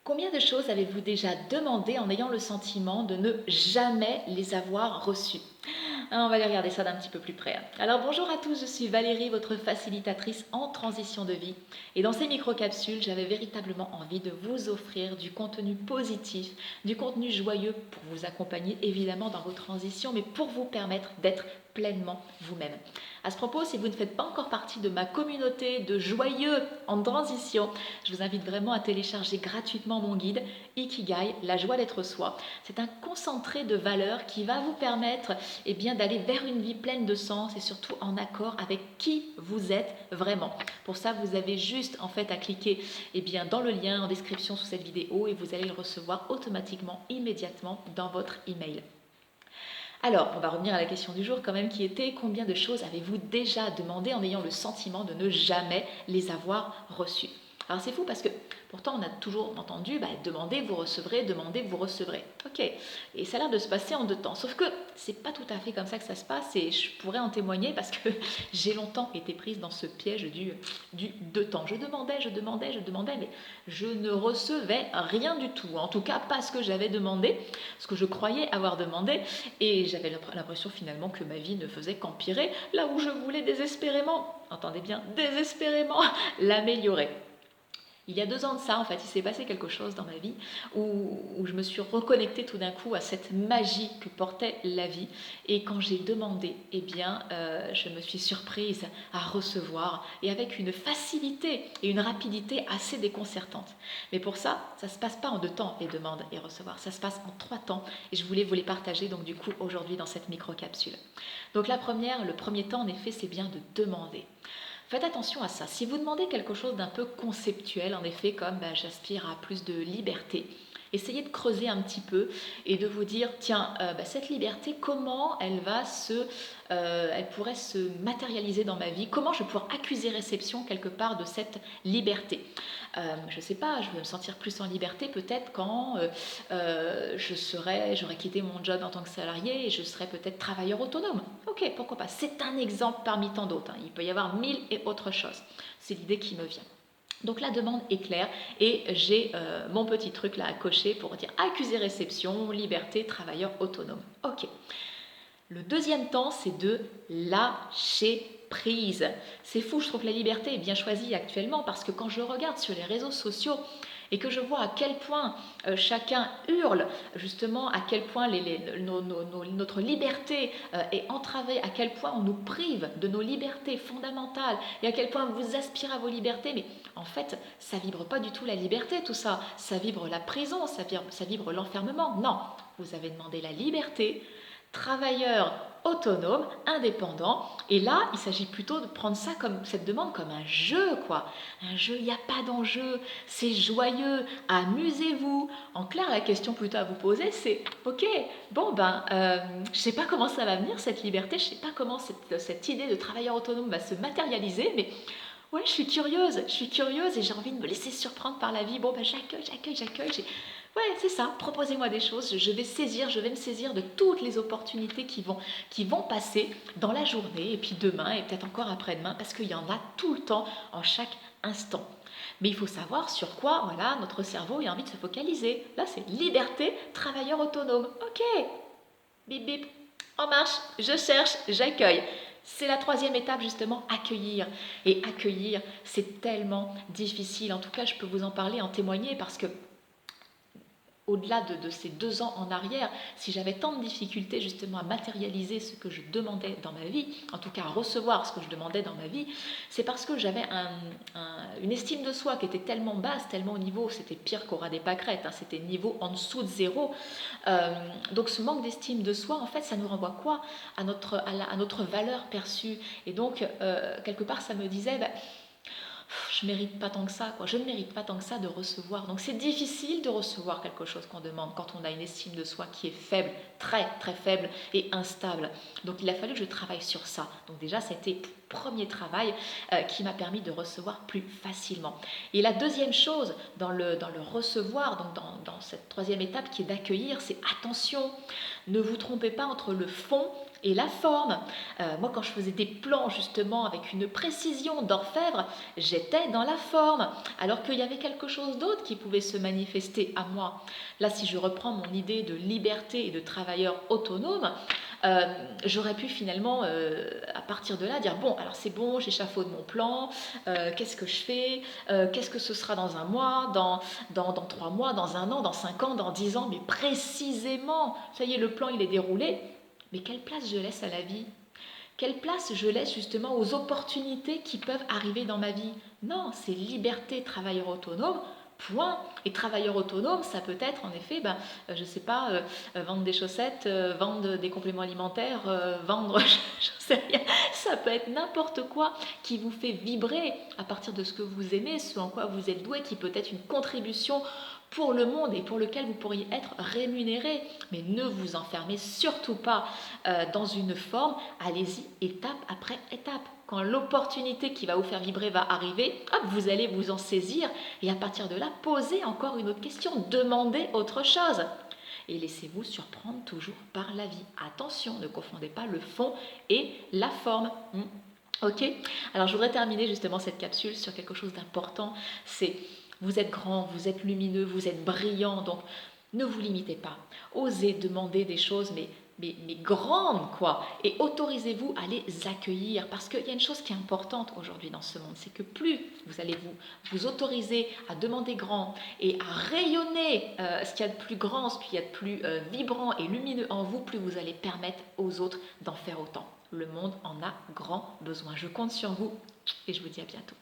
Combien de choses avez-vous déjà demandé en ayant le sentiment de ne jamais les avoir reçues? On va aller regarder ça d'un petit peu plus près. Alors bonjour à tous, je suis Valérie, votre facilitatrice en transition de vie. Et dans ces micro-capsules, j'avais véritablement envie de vous offrir du contenu positif, du contenu joyeux pour vous accompagner évidemment dans vos transitions, mais pour vous permettre d'être pleinement vous-même. À ce propos, si vous ne faites pas encore partie de ma communauté de joyeux en transition, je vous invite vraiment à télécharger gratuitement mon guide Ikigai, la joie d'être soi. C'est un concentré de valeurs qui va vous permettre d'aller vers une vie pleine de sens et surtout en accord avec qui vous êtes vraiment. Pour ça, vous avez juste en fait à cliquer dans le lien en description sous cette vidéo et vous allez le recevoir automatiquement, immédiatement dans votre email. Alors, on va revenir à la question du jour quand même qui était combien de choses avez-vous déjà demandé en ayant le sentiment de ne jamais les avoir reçues? Alors c'est fou parce que pourtant on a toujours entendu demandez, vous recevrez, demandez, vous recevrez. Ok, et ça a l'air de se passer en deux temps. Sauf que c'est pas tout à fait comme ça que ça se passe et je pourrais en témoigner parce que j'ai longtemps été prise dans ce piège du deux temps. Je demandais, mais je ne recevais rien du tout. En tout cas, pas ce que j'avais demandé, ce que je croyais avoir demandé. Et j'avais l'impression finalement que ma vie ne faisait qu'empirer, là où je voulais désespérément, entendez bien, désespérément l'améliorer. Il y a 2 ans de ça, en fait, il s'est passé quelque chose dans ma vie où je me suis reconnectée tout d'un coup à cette magie que portait la vie. Et quand j'ai demandé, je me suis surprise à recevoir et avec une facilité et une rapidité assez déconcertantes. Mais pour ça, ça ne se passe pas en 2 temps, les demandes et recevoir. Ça se passe en 3 temps et je voulais vous les partager donc du coup aujourd'hui dans cette micro-capsule. Donc le premier temps en effet, c'est bien de demander. Faites attention à ça. Si vous demandez quelque chose d'un peu conceptuel, en effet, comme j'aspire à plus de liberté, essayez de creuser un petit peu et de vous dire, tiens, cette liberté, comment elle pourrait se matérialiser dans ma vie? Comment je vais pouvoir accuser réception quelque part de cette liberté? Je ne sais pas, je vais me sentir plus en liberté peut-être quand j'aurais quitté mon job en tant que salarié et je serais peut-être travailleur autonome. Ok, pourquoi pas? C'est un exemple parmi tant d'autres. Il peut y avoir 1000 et autres choses. C'est l'idée qui me vient. Donc la demande est claire et j'ai mon petit truc là à cocher pour dire accusé réception, liberté, travailleur autonome. Ok. Le deuxième temps, c'est de lâcher prise. C'est fou, je trouve que la liberté est bien choisie actuellement parce que quand je regarde sur les réseaux sociaux et que je vois à quel point chacun hurle, justement à quel point notre liberté est entravée, à quel point on nous prive de nos libertés fondamentales et à quel point vous aspirez à vos libertés, mais en fait, ça vibre pas du tout la liberté, tout ça. Ça vibre la prison, ça vibre l'enfermement. Non, vous avez demandé la liberté, travailleur autonome, indépendant. Et là, il s'agit plutôt de prendre cette demande comme un jeu, quoi. Un jeu, il n'y a pas d'enjeu, c'est joyeux, amusez-vous. En clair, la question plutôt à vous poser, c'est ok, je sais pas comment ça va venir cette liberté, je sais pas comment cette idée de travailleur autonome va se matérialiser, mais ouais, je suis curieuse et j'ai envie de me laisser surprendre par la vie. J'accueille. Ouais, c'est ça, proposez-moi des choses, je vais me saisir de toutes les opportunités qui vont passer dans la journée, et puis demain, et peut-être encore après-demain, parce qu'il y en a tout le temps, en chaque instant. Mais il faut savoir sur quoi, voilà, notre cerveau a envie de se focaliser. Là, c'est liberté, travailleur autonome. Ok, bip bip, en marche, je cherche, j'accueille. C'est la troisième étape justement, accueillir. Et accueillir, c'est tellement difficile. En tout cas, je peux vous en parler, en témoigner, parce que au-delà de ces 2 ans en arrière, si j'avais tant de difficultés justement à matérialiser ce que je demandais dans ma vie, en tout cas à recevoir ce que je demandais dans ma vie, c'est parce que j'avais une estime de soi qui était tellement basse, tellement au niveau, c'était pire qu'au ras des pâquerettes, c'était niveau en dessous de zéro. Donc ce manque d'estime de soi, en fait, ça nous renvoie quoi à notre valeur perçue. Et donc, quelque part, ça me disait... je mérite pas tant que ça, quoi. Je ne mérite pas tant que ça de recevoir. Donc c'est difficile de recevoir quelque chose qu'on demande quand on a une estime de soi qui est faible, très très faible et instable. Donc il a fallu que je travaille sur ça. Donc déjà c'était le premier travail qui m'a permis de recevoir plus facilement. Et la deuxième chose dans le recevoir, donc dans cette troisième étape qui est d'accueillir, c'est attention. Ne vous trompez pas entre le fond et la forme. Moi, quand je faisais des plans justement avec une précision d'orfèvre, j'étais dans la forme, alors qu'il y avait quelque chose d'autre qui pouvait se manifester à moi. Là, si je reprends mon idée de liberté et de travailleur autonome, j'aurais pu finalement, à partir de là, dire bon, alors c'est bon, j'échafaude mon plan, qu'est-ce que je fais, qu'est-ce que ce sera dans un mois, dans 3 mois, dans un an, dans 5 ans, dans 10 ans, mais précisément, ça y est, le plan il est déroulé, mais quelle place je laisse à la vie? Quelle place je laisse justement aux opportunités qui peuvent arriver dans ma vie? Non, c'est liberté, travailleur autonome, point. Et travailleur autonome, ça peut être en effet, je ne sais pas, vendre des chaussettes, vendre des compléments alimentaires, vendre, je ne sais rien. Ça peut être n'importe quoi qui vous fait vibrer à partir de ce que vous aimez, ce en quoi vous êtes doué, qui peut être une contribution pour le monde et pour lequel vous pourriez être rémunéré. Mais ne vous enfermez surtout pas dans une forme. Allez-y étape après étape. Quand l'opportunité qui va vous faire vibrer va arriver, hop, vous allez vous en saisir et à partir de là, posez encore une autre question, demandez autre chose. Et laissez-vous surprendre toujours par la vie. Attention, ne confondez pas le fond et la forme. Ok. Alors je voudrais terminer justement cette capsule sur quelque chose d'important, c'est vous êtes grand, vous êtes lumineux, vous êtes brillant, donc ne vous limitez pas. Osez demander des choses, mais grandes, quoi. Et autorisez-vous à les accueillir. Parce qu'il y a une chose qui est importante aujourd'hui dans ce monde, c'est que plus vous allez vous autoriser à demander grand et à rayonner ce qu'il y a de plus grand, ce qu'il y a de plus vibrant et lumineux en vous, plus vous allez permettre aux autres d'en faire autant. Le monde en a grand besoin. Je compte sur vous et je vous dis à bientôt.